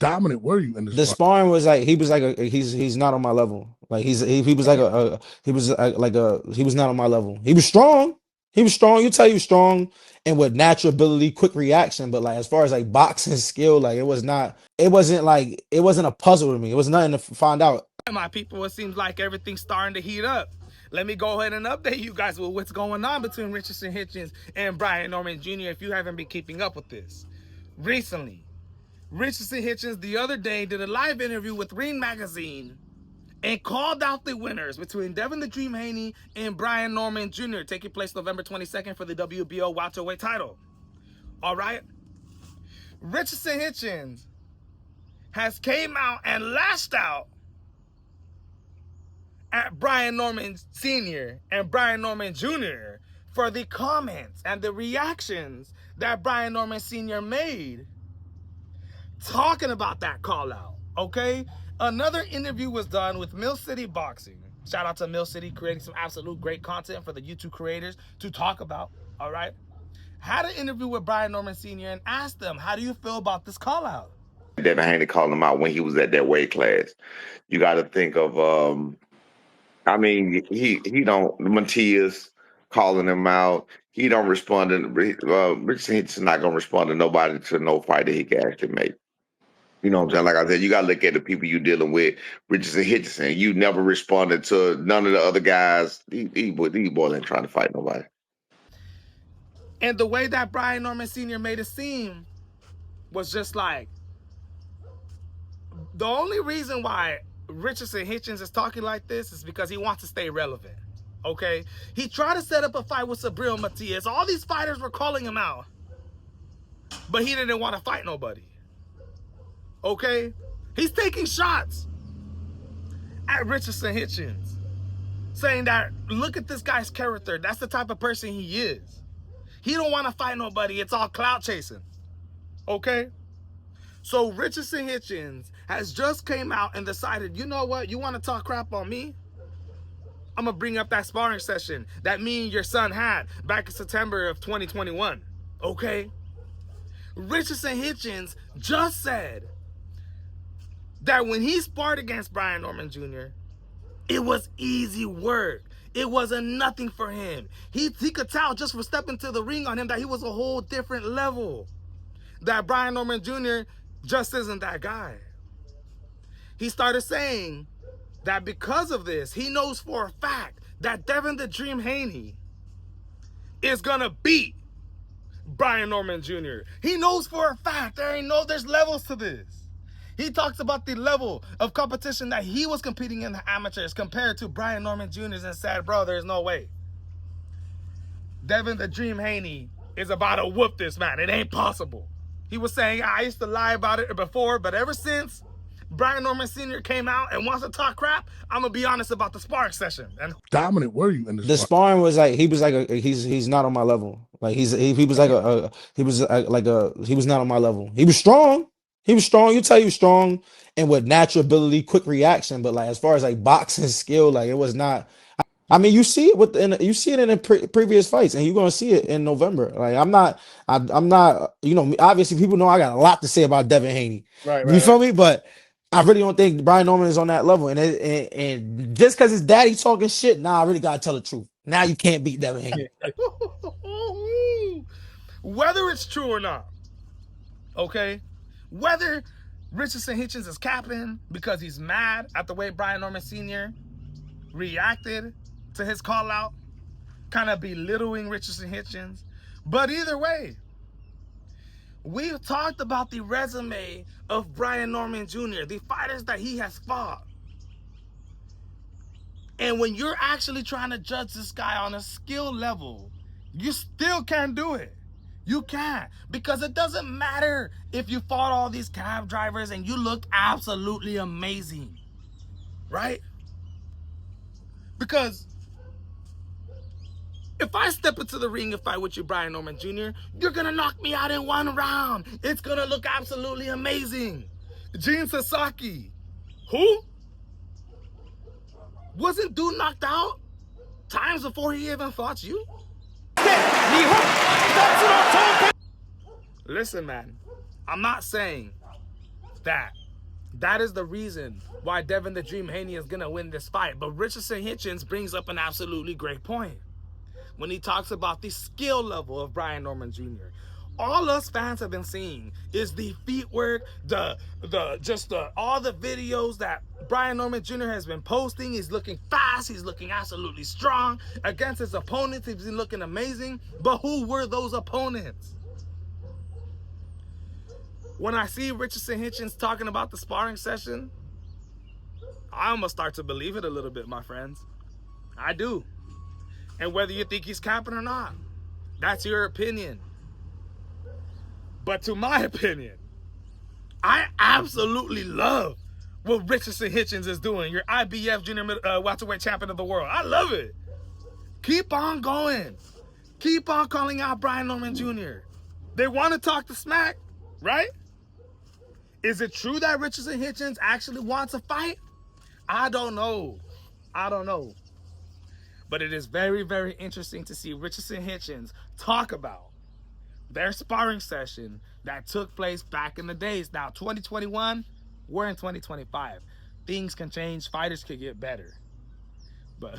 dominant were you in this The fight? sparring was like he's not on my level. Like he was like he was not on my level. He was strong. He was strong. You tell you strong and with natural ability, quick reaction. But like as far as like boxing skill, like it was not. It wasn't a puzzle to me. It was nothing to find out. My people, it seems like everything's starting to heat up. Let me go ahead and update you guys with what's going on between Richardson Hitchins and Brian Norman Jr. if you haven't been keeping up with this. Recently, Richardson Hitchins the other day did a live interview with Ring Magazine and called out the winners between Devin the Dream Haney and Brian Norman Jr. taking place November 22nd for the WBO welterweight title. All right? Richardson Hitchins has came out and lashed out at Brian Norman Sr. and Brian Norman Jr. for the comments and the reactions that Brian Norman Sr. made talking about that call out, okay? Another interview was done with Mill City Boxing. Shout out to Mill City, creating some absolute great content for the YouTube creators to talk about, all right? Had an interview with Brian Norman Sr. and asked them, how do you feel about this call out? Devin Haney called him out when he was at that weight class. You got to think of I mean, he don't Matias calling him out. He don't respond to Richardson Hitchens not gonna respond to nobody to no fight that he can actually make. You know what I'm saying? Like I said, you gotta look at the people you dealing with. Richardson Hitchens, you never responded to none of the other guys. He wasn't trying to fight nobody. And the way that Brian Norman Sr. made it seem was just like, the only reason why Richardson Hitchins is talking like this is because he wants to stay relevant, okay? He tried to set up a fight with Sabril Matias. All these fighters were calling him out, but he didn't want to fight nobody, okay? He's taking shots at Richardson Hitchins, saying that, look at this guy's character. That's the type of person he is. He don't want to fight nobody. It's all clout chasing, okay? So Richardson Hitchins has just came out and decided, you know what? You want to talk crap on me? I'm going to bring up that sparring session that me and your son had back in September of 2021. Okay? Richardson Hitchins just said that when he sparred against Brian Norman Jr., it was easy work. It wasn't nothing for him. He could tell just for stepping to the ring on him that he was a whole different level. That Brian Norman Jr. just isn't that guy. He started saying that because of this, he knows for a fact that Devin the Dream Haney is gonna beat Brian Norman Jr. He knows for a fact there's levels to this. He talks about the level of competition that he was competing in the amateurs compared to Brian Norman Jr.'s and said, bro, there's no way. Devin the Dream Haney is about to whoop this man. It ain't possible. He was saying, I used to lie about it before, but ever since Brian Norman Sr. came out and wants to talk crap, I'm going to be honest about the sparring session. And Dominant were you in this The fight? sparring was like he's not on my level. Like he was he was not on my level. He was strong. He was strong. You tell you strong and with natural ability, quick reaction. But like as far as like boxing skill, like it was not. I mean, you see it you see it in the previous fights, and you're gonna see it in November. Like I'm not. You know, obviously people know I got a lot to say about Devin Haney. Right, You feel me? But I really don't think Brian Norman is on that level. And just because his daddy talking shit, nah, I really gotta tell the truth. Now you can't beat Devin Haney. whether it's true or not, okay? Whether Richardson Hitchins is capping because he's mad at the way Brian Norman Sr. reacted to his call out, kind of belittling Richardson Hitchins. But either way, we've talked about the resume of Brian Norman Jr., the fighters that he has fought. And when you're actually trying to judge this guy on a skill level, you still can't do it. You can't. Because it doesn't matter if you fought all these cab drivers and you look absolutely amazing. Right? Because if I step into the ring and fight with you, Brian Norman Jr., you're going to knock me out in one round. It's going to look absolutely amazing. Gene Sasaki. Who? Wasn't dude knocked out times before he even fought you? Listen, man. I'm not saying that is the reason why Devin the Dream Haney is going to win this fight. But Richardson Hitchins brings up an absolutely great point when he talks about the skill level of Brian Norman Jr. All us fans have been seeing is the feet work, all the videos that Brian Norman Jr. has been posting. He's looking fast. He's looking absolutely strong. Against his opponents, he's been looking amazing. But who were those opponents? When I see Richardson Hitchins talking about the sparring session, I almost start to believe it a little bit, my friends. I do. And whether you think he's capping or not, that's your opinion. But to my opinion, I absolutely love what Richardson Hitchins is doing, your IBF junior welterweight champion of the world. I love it. Keep on going. Keep on calling out Brian Norman Jr. They want to talk the smack, right? Is it true that Richardson Hitchins actually wants a fight? I don't know. But it is very, very interesting to see Richardson Hitchins talk about their sparring session that took place back in the days. Now, 2021, we're in 2025. Things can change. Fighters could get better. But